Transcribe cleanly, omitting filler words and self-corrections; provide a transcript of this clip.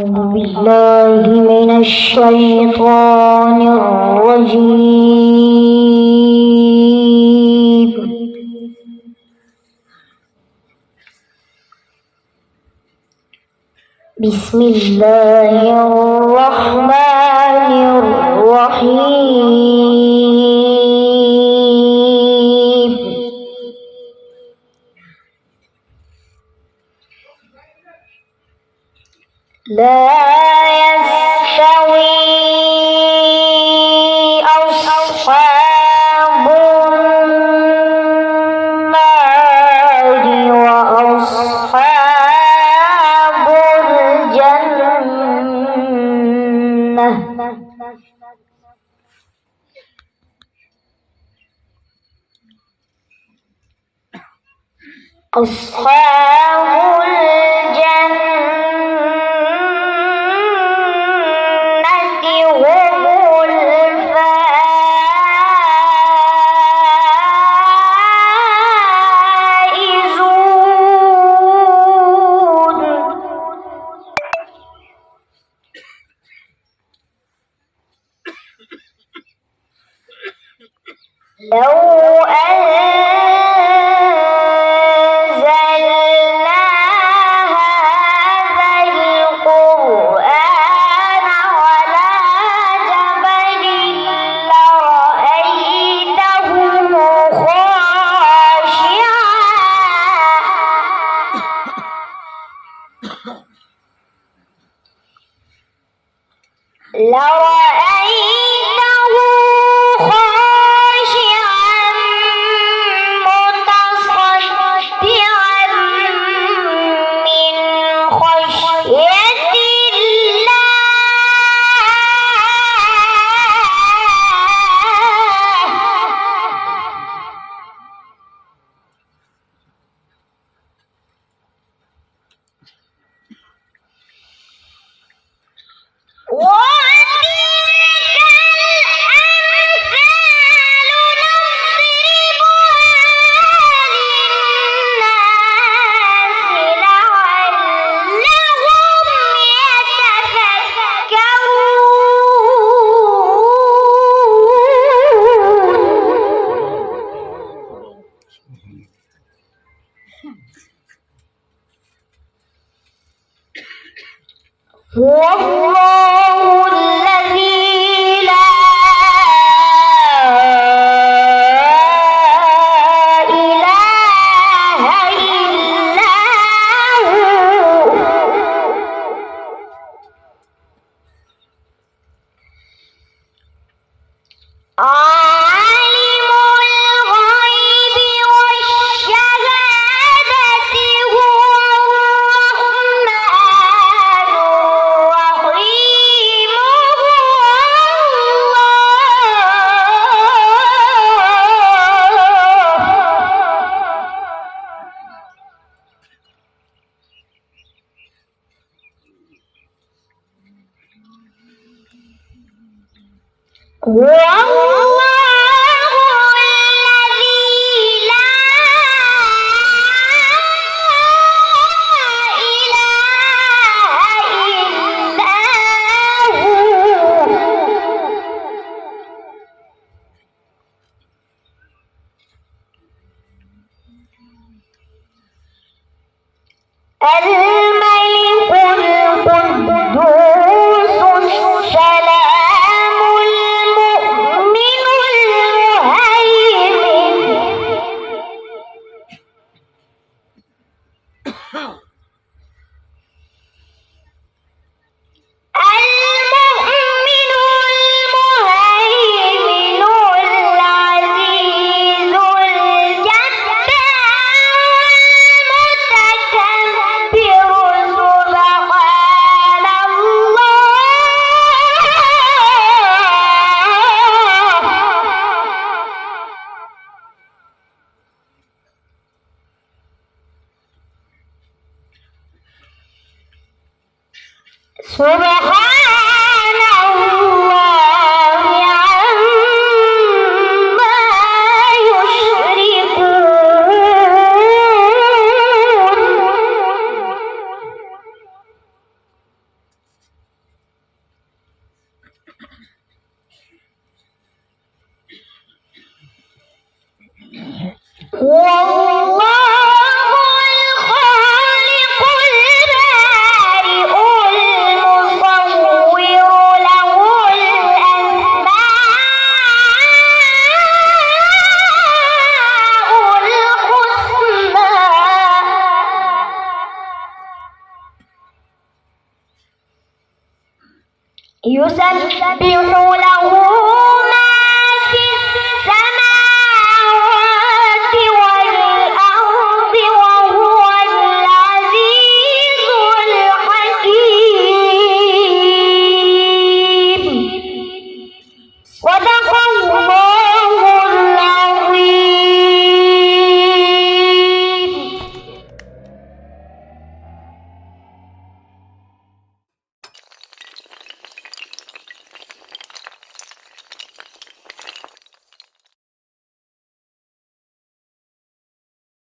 بالله من الشيطان الرجيم. بسم الله الرحمن الرحيم. لا يستوي أصحاب النار وأصحاب الجنة. أصحاب الجنة هم الفائزون. لو أنزلنا هذا القرآن على جبل لرأيته خاشعا متصدعا من خشية الله. هو الله الذي لا إله إلا هو. عالم الغيب والشهادة هو الرحمن الرحيم. هو الله الذي لا إله إلا هو. الملك القدوس السلام المؤمن هو الله الخالق البارئ المصور له الأسماء الحسنى يسبح له